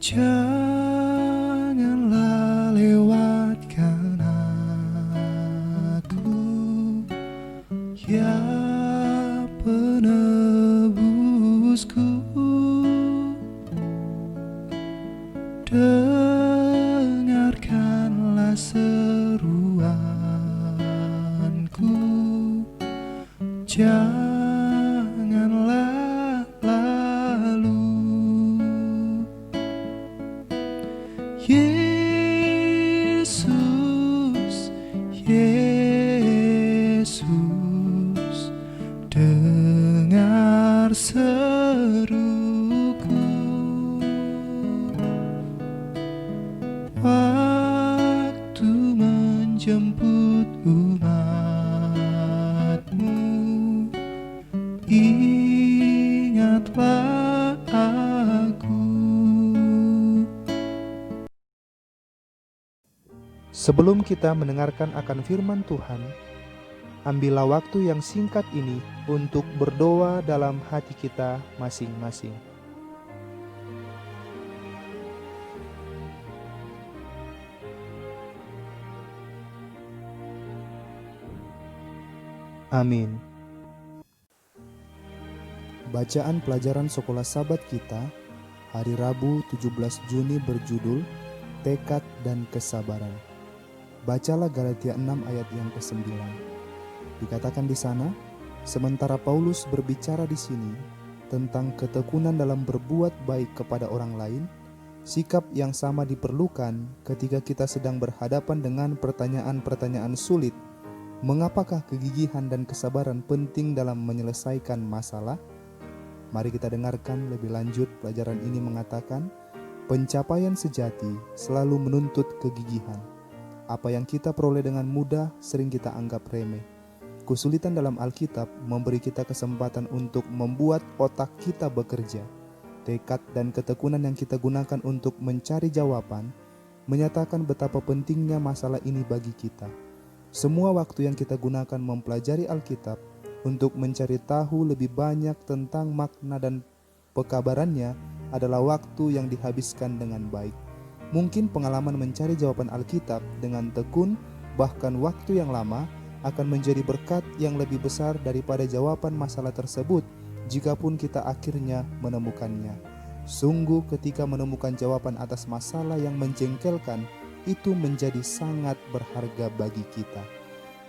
Janganlah lewatkan aku, ya penebusku. Dengarkanlah seruanku, janganlah lalu. Yesus, Yesus, dengar seruku. Waktu menjemput umat-Mu, ingatlah aku. Sebelum kita mendengarkan akan firman Tuhan, ambillah waktu yang singkat ini untuk berdoa dalam hati kita masing-masing. Amin. Bacaan pelajaran sekolah Sabat kita hari Rabu 17 Juni berjudul Tekad dan Kesabaran. Bacalah Galatia 6 ayat yang ke-9. Dikatakan di sana, sementara Paulus berbicara di sini tentang ketekunan dalam berbuat baik kepada orang lain, sikap yang sama diperlukan ketika kita sedang berhadapan dengan pertanyaan-pertanyaan sulit. Mengapakah kegigihan dan kesabaran penting dalam menyelesaikan masalah? Mari kita dengarkan lebih lanjut. Pelajaran ini mengatakan, pencapaian sejati selalu menuntut kegigihan. Apa yang kita peroleh dengan mudah sering kita anggap remeh. Kesulitan dalam Alkitab memberi kita kesempatan untuk membuat otak kita bekerja. Tekad dan ketekunan yang kita gunakan untuk mencari jawaban menyatakan betapa pentingnya masalah ini bagi kita. Semua waktu yang kita gunakan mempelajari Alkitab untuk mencari tahu lebih banyak tentang makna dan pekabarannya adalah waktu yang dihabiskan dengan baik. Mungkin pengalaman mencari jawaban Alkitab dengan tekun, bahkan waktu yang lama, akan menjadi berkat yang lebih besar daripada jawaban masalah tersebut, jikapun kita akhirnya menemukannya. Sungguh ketika menemukan jawaban atas masalah yang menjengkelkan, itu menjadi sangat berharga bagi kita.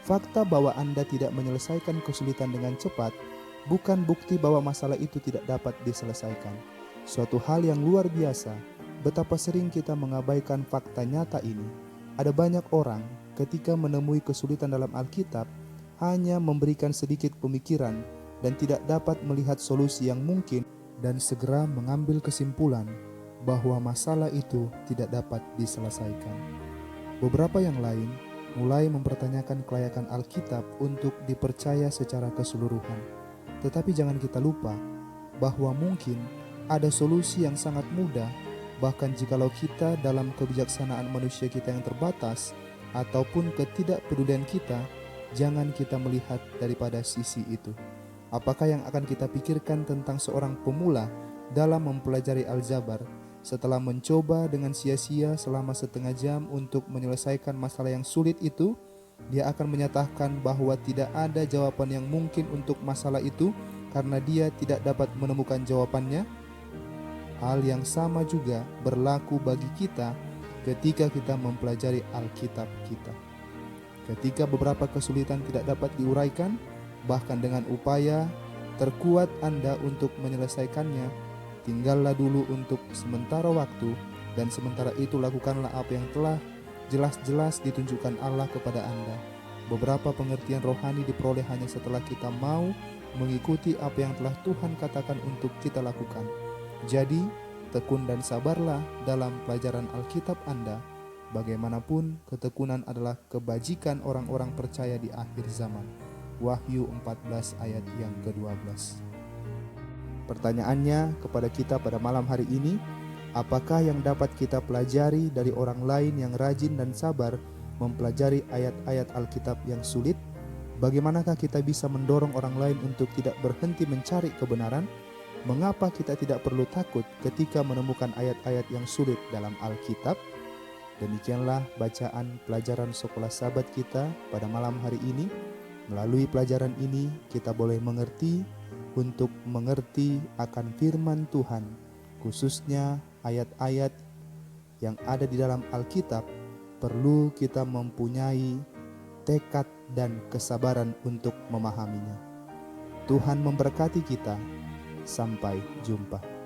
Fakta bahwa Anda tidak menyelesaikan kesulitan dengan cepat bukan bukti bahwa masalah itu tidak dapat diselesaikan. Suatu hal yang luar biasa, betapa sering kita mengabaikan fakta nyata ini. Ada banyak orang ketika menemui kesulitan dalam Alkitab hanya memberikan sedikit pemikiran dan tidak dapat melihat solusi yang mungkin dan segera mengambil kesimpulan bahwa masalah itu tidak dapat diselesaikan. Beberapa yang lain mulai mempertanyakan kelayakan Alkitab untuk dipercaya secara keseluruhan. Tetapi jangan kita lupa bahwa mungkin ada solusi yang sangat mudah, bahkan jikalau kita dalam kebijaksanaan manusia kita yang terbatas ataupun ketidakpedulian kita, jangan kita melihat daripada sisi itu. Apakah yang akan kita pikirkan tentang seorang pemula dalam mempelajari aljabar setelah mencoba dengan sia-sia selama setengah jam untuk menyelesaikan masalah yang sulit itu? Dia akan menyatakan bahwa tidak ada jawaban yang mungkin untuk masalah itu karena dia tidak dapat menemukan jawabannya. Hal yang sama juga berlaku bagi kita ketika kita mempelajari Alkitab kita. Ketika beberapa kesulitan tidak dapat diuraikan, bahkan dengan upaya terkuat Anda untuk menyelesaikannya, tinggallah dulu untuk sementara waktu, dan sementara itu lakukanlah apa yang telah jelas-jelas ditunjukkan Allah kepada Anda. Beberapa pengertian rohani diperoleh hanya setelah kita mau mengikuti apa yang telah Tuhan katakan untuk kita lakukan. Jadi, tekun dan sabarlah dalam pelajaran Alkitab Anda. Bagaimanapun, ketekunan adalah kebajikan orang-orang percaya di akhir zaman. Wahyu 14 ayat yang ke-12. Pertanyaannya kepada kita pada malam hari ini, apakah yang dapat kita pelajari dari orang lain yang rajin dan sabar mempelajari ayat-ayat Alkitab yang sulit? Bagaimanakah kita bisa mendorong orang lain untuk tidak berhenti mencari kebenaran? Mengapa kita tidak perlu takut ketika menemukan ayat-ayat yang sulit dalam Alkitab? Demikianlah bacaan pelajaran sekolah Sabat kita pada malam hari ini. Melalui pelajaran ini kita boleh mengerti untuk mengerti akan firman Tuhan, khususnya ayat-ayat yang ada di dalam Alkitab. Perlu kita mempunyai tekad dan kesabaran untuk memahaminya. Tuhan memberkati kita. Sampai jumpa.